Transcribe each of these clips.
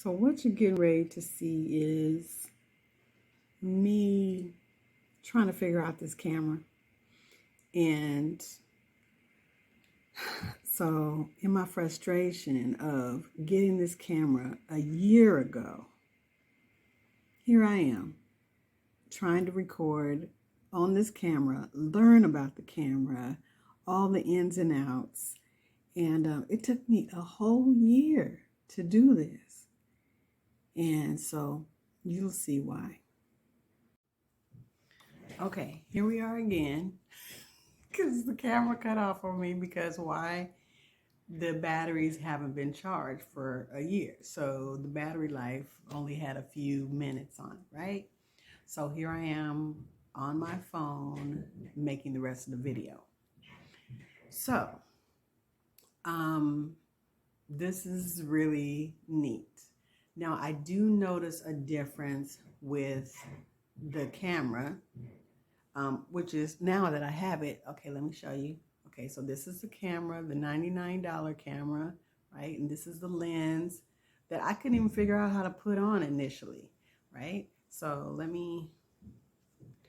So what you're getting ready to see is me trying to figure out this camera. And so in my frustration of getting this camera a year ago, here I am trying to record on this camera, learn about the camera, all the ins and outs. And it took me a whole year to do this. And so you'll see why. Okay, here we are again. Because the camera cut off on me because why? The batteries haven't been charged for a year. So the battery life only had a few minutes on it, right? So here I am on my phone making the rest of the video. So, this is really neat. Now I do notice a difference with the camera, which is now that I have it. Okay, let me show you. Okay, so this is the camera, the $99 camera, right? And this is the lens that I couldn't even figure out how to put on initially, right? So let me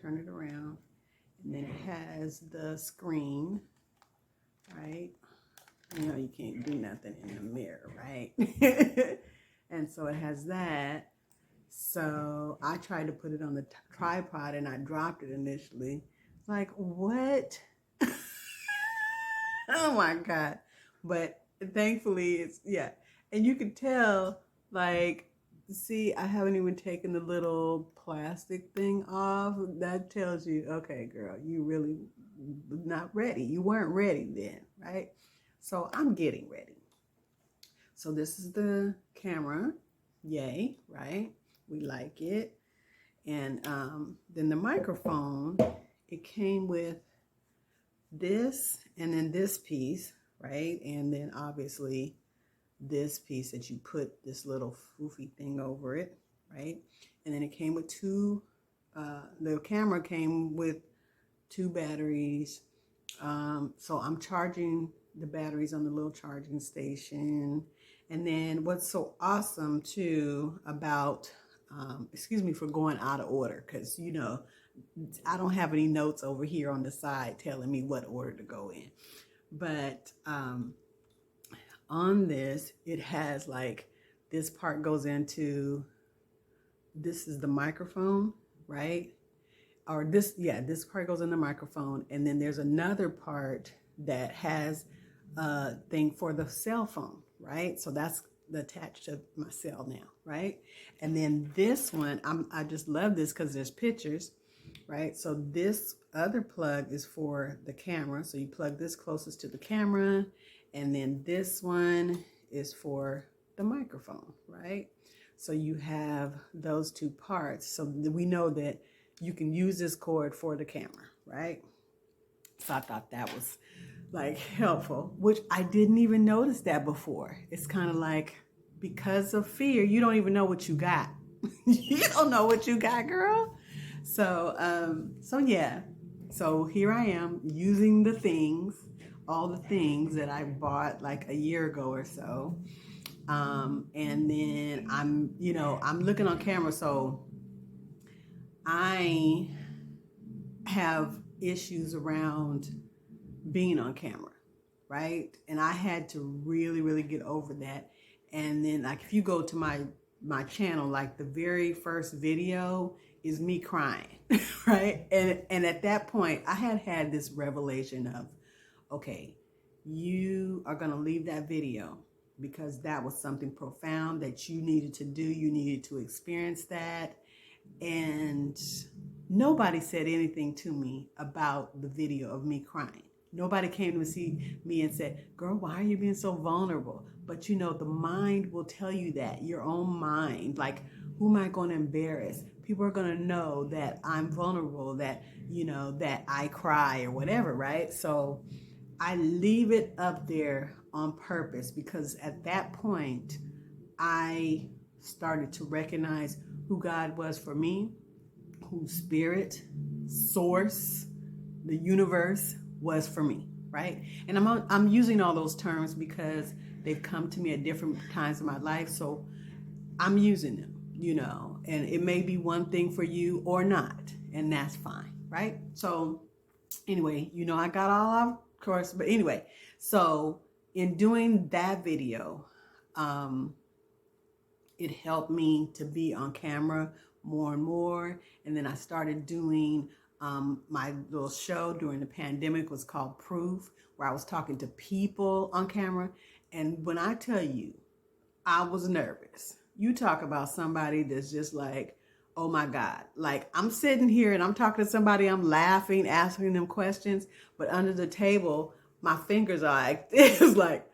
turn it around. And then it has the screen, right? You know, you can't do nothing in the mirror, right? And so it has that. So I tried to put it on the tripod and I dropped it initially. Like, what? Oh my God. But thankfully it's, yeah. And you can tell, like, see, I haven't even taken the little plastic thing off. That tells you, okay, girl, you really not ready. You weren't ready then, right? So I'm getting ready. So this is the camera. Yay, right? We like it. And then the microphone, it came with this and then this piece, right? And then obviously this piece that you put this little foofy thing over it, right? And then it came with the camera came with 2 batteries. So I'm charging the batteries on the little charging station. And then what's so awesome too about, excuse me for going out of order, because you know, I don't have any notes over here on the side telling me what order to go in. But on this, it has like, this part goes into, this is the microphone, right? Or this, yeah, this part goes in the microphone. And then there's another part that has a thing for the cell phone, right? So that's attached to my cell now, right? And then this one, I just love this because there's pictures, right? So this other plug is for the camera. So you plug this closest to the camera. And then this one is for the microphone, right? So you have those 2 parts. So we know that you can use this cord for the camera, right? So I thought that was like helpful, which I didn't even notice that before. It's kind of like, because of fear, you don't even know what you got. You don't know what you got, girl. So, so yeah. So here I am using the things, all the things that I bought like a year ago or so. And then I'm looking on camera. So I have issues around being on camera, right? And I had to really, really get over that. And then like, if you go to my channel, like the very first video is me crying, right? And at that point, I had this revelation of, okay, you are going to leave that video because that was something profound that you needed to do. You needed to experience that. And nobody said anything to me about the video of me crying. Nobody came to see me and said, girl, why are you being so vulnerable? But you know, the mind will tell you that, your own mind, like, who am I going to embarrass? People are going to know that I'm vulnerable, that, you know, that I cry or whatever, right? So I leave it up there on purpose because at that point, I started to recognize who God was for me, who spirit, source, the universe was for me, right? And I'm using all those terms because they've come to me at different times in my life. So I'm using them, and it may be one thing for you or not, and that's fine, right? So anyway, I got all off course, but anyway, so in doing that video, um, it helped me to be on camera more and more. And then I started doing my little show during the pandemic, was called Proof, where I was talking to people on camera. And when I tell you, I was nervous. You talk about somebody that's just like, oh my God. Like, I'm sitting here and I'm talking to somebody, I'm laughing, asking them questions, but under the table, my fingers are like, it's like,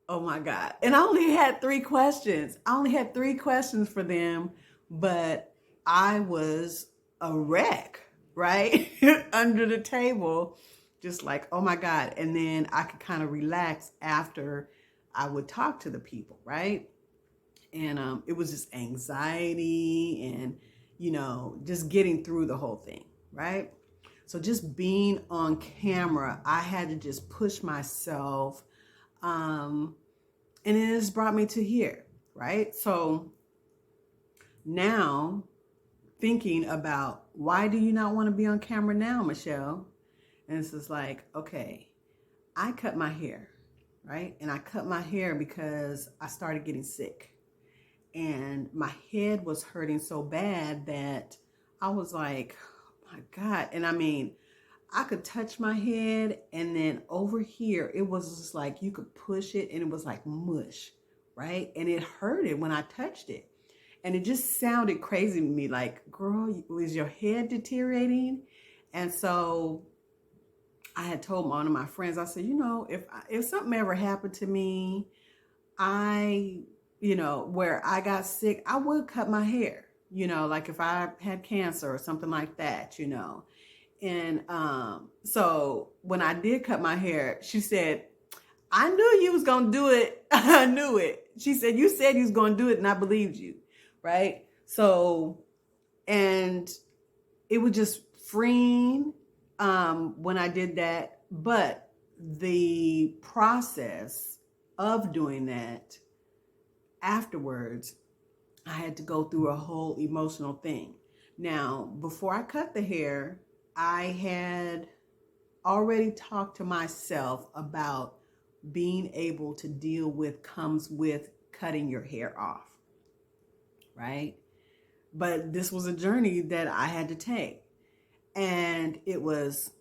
oh my God. And I only had 3 questions. I only had 3 questions for them, but I was a wreck, right? Under the table, just like, oh my God. And then I could kind of relax after I would talk to the people, right? And it was just anxiety and, just getting through the whole thing, right? So just being on camera, I had to just push myself. And it has brought me to here, right? So now thinking about, why do you not want to be on camera now, Michelle? And it's just like, okay, I cut my hair, right? And I cut my hair because I started getting sick. And my head was hurting so bad that I was like, oh my God. And I mean, I could touch my head, and then over here, it was just like you could push it and it was like mush, right? And it hurted when I touched it. And it just sounded crazy to me, like, girl, is your head deteriorating? And so I had told one of my friends, I said, if something ever happened to me, where I got sick, I would cut my hair, like if I had cancer or something like that, And so when I did cut my hair, she said, I knew you was going to do it. I knew it. She said, you said you was going to do it and I believed you. Right. So, and it was just freeing when I did that. But the process of doing that afterwards, I had to go through a whole emotional thing. Now, before I cut the hair, I had already talked to myself about being able to deal with comes with cutting your hair off, right? But this was a journey that I had to take. And it was,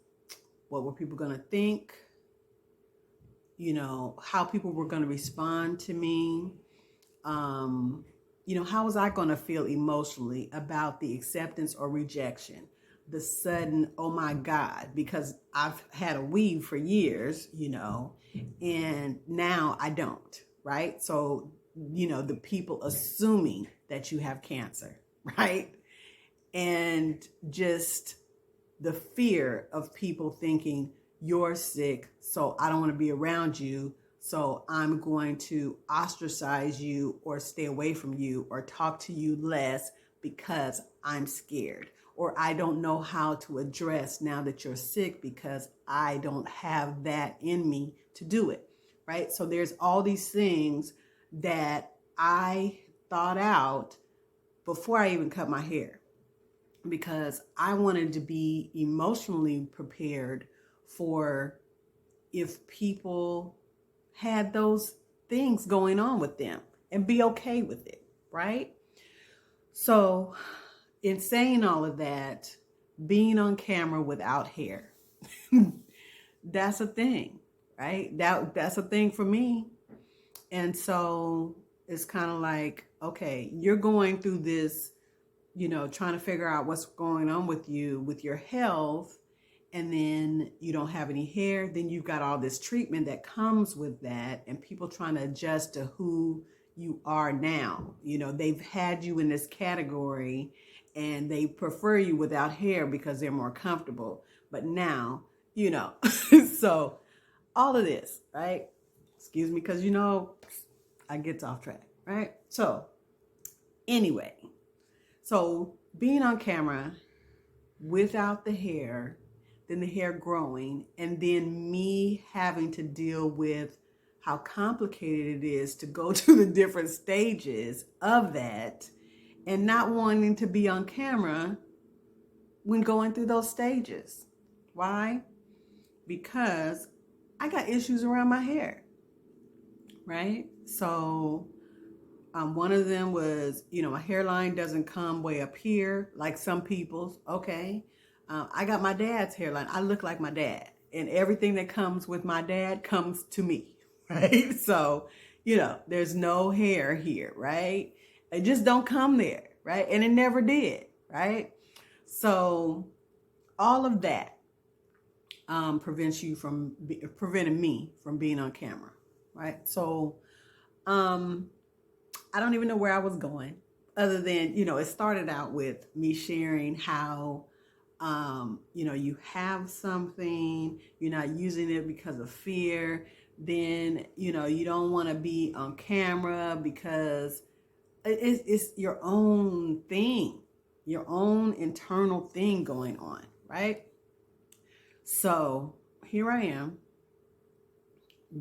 what were people going to think? How people were going to respond to me. How was I going to feel emotionally about the acceptance or rejection? The sudden, oh my God, because I've had a weave for years, and now I don't, right? So, the people assuming that you have cancer, right? And just the fear of people thinking you're sick, so I don't want to be around you. So I'm going to ostracize you or stay away from you or talk to you less because I'm scared. Or I don't know how to address now that you're sick because I don't have that in me to do it, right? So there's all these things that I thought out before I even cut my hair, because I wanted to be emotionally prepared for if people had those things going on with them and be okay with it, right? So in saying all of that, being on camera without hair, that's a thing, right? That's a thing for me. And so it's kind of like, okay, you're going through this, trying to figure out what's going on with you, with your health, and then you don't have any hair, then you've got all this treatment that comes with that, and people trying to adjust to who you are now. They've had you in this category and they prefer you without hair because they're more comfortable. But now, so all of this, right? Excuse me, because, I get off track, right? So anyway, so being on camera without the hair, then the hair growing, and then me having to deal with how complicated it is to go to the different stages of that and not wanting to be on camera when going through those stages. Why? Because I got issues around my hair, right? So one of them was, my hairline doesn't come way up here like some people's. Okay. I got my dad's hairline. I look like my dad, and everything that comes with my dad comes to me, right? So, there's no hair here, right? It just don't come there, right? And it never did, right? So all of that prevented me from being on camera, right? So I don't even know where I was going, other than, it started out with me sharing how, you have something, you're not using it because of fear. Then, you don't want to be on camera because it's your own thing, your own internal thing going on, right? So here I am,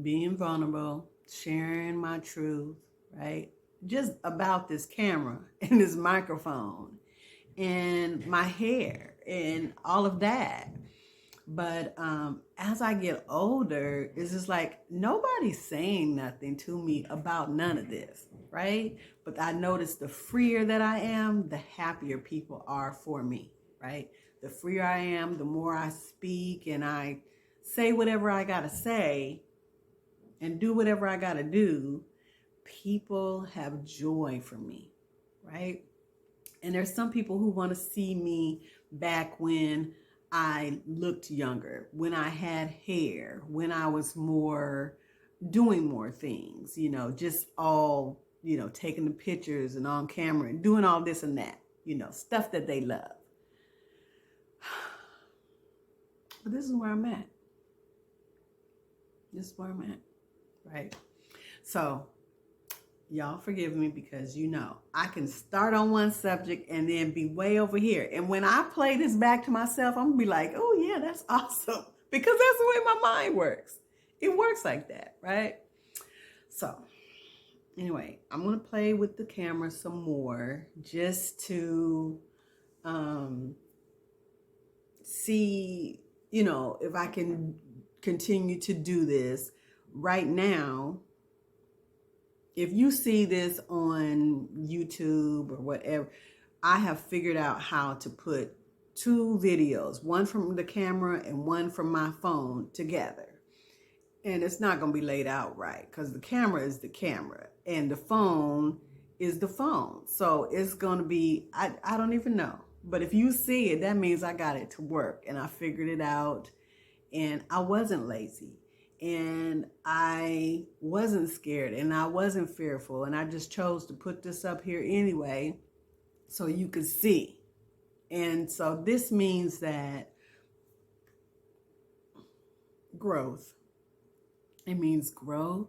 being vulnerable, sharing my truth, right? Just about this camera and this microphone and my hair and all of that. But as I get older, it's just like nobody's saying nothing to me about none of this, right? But I notice the freer that I am, the happier people are for me, right? The freer I am, the more I speak and I say whatever I gotta say and do whatever I gotta do, people have joy for me, right? And there's some people who want to see me back when I looked younger, when I had hair, when I was doing more things, just all, taking the pictures and on camera and doing all this and that, stuff that they love. But this is where I'm at. This is where I'm at, right? So y'all forgive me because I can start on one subject and then be way over here. And when I play this back to myself, I'm gonna be like, oh yeah, that's awesome. Because that's the way my mind works. It works like that, right? So anyway, I'm gonna play with the camera some more just to see, if I can continue to do this. Right now, if you see this on YouTube or whatever, I have figured out how to put two videos, one from the camera and one from my phone together. And it's not going to be laid out right because the camera is the camera and the phone is the phone. So it's going to be, I don't even know. But if you see it, that means I got it to work and I figured it out and I wasn't lazy. And I wasn't scared and I wasn't fearful. And I just chose to put this up here anyway so you could see. And so this means that growth. It means growth.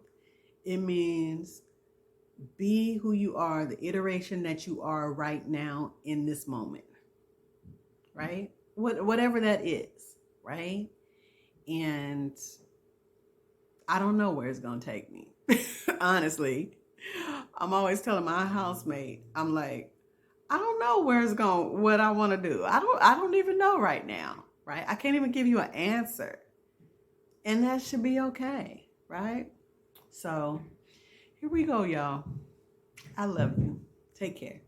It means be who you are, the iteration that you are right now in this moment. Right? Whatever that is. Right? And I don't know where it's going to take me. Honestly, I'm always telling my housemate, I'm like, I don't know what I want to do. I don't even know right now, right? I can't even give you an answer. And that should be okay, right? So here we go, y'all. I love you. Take care.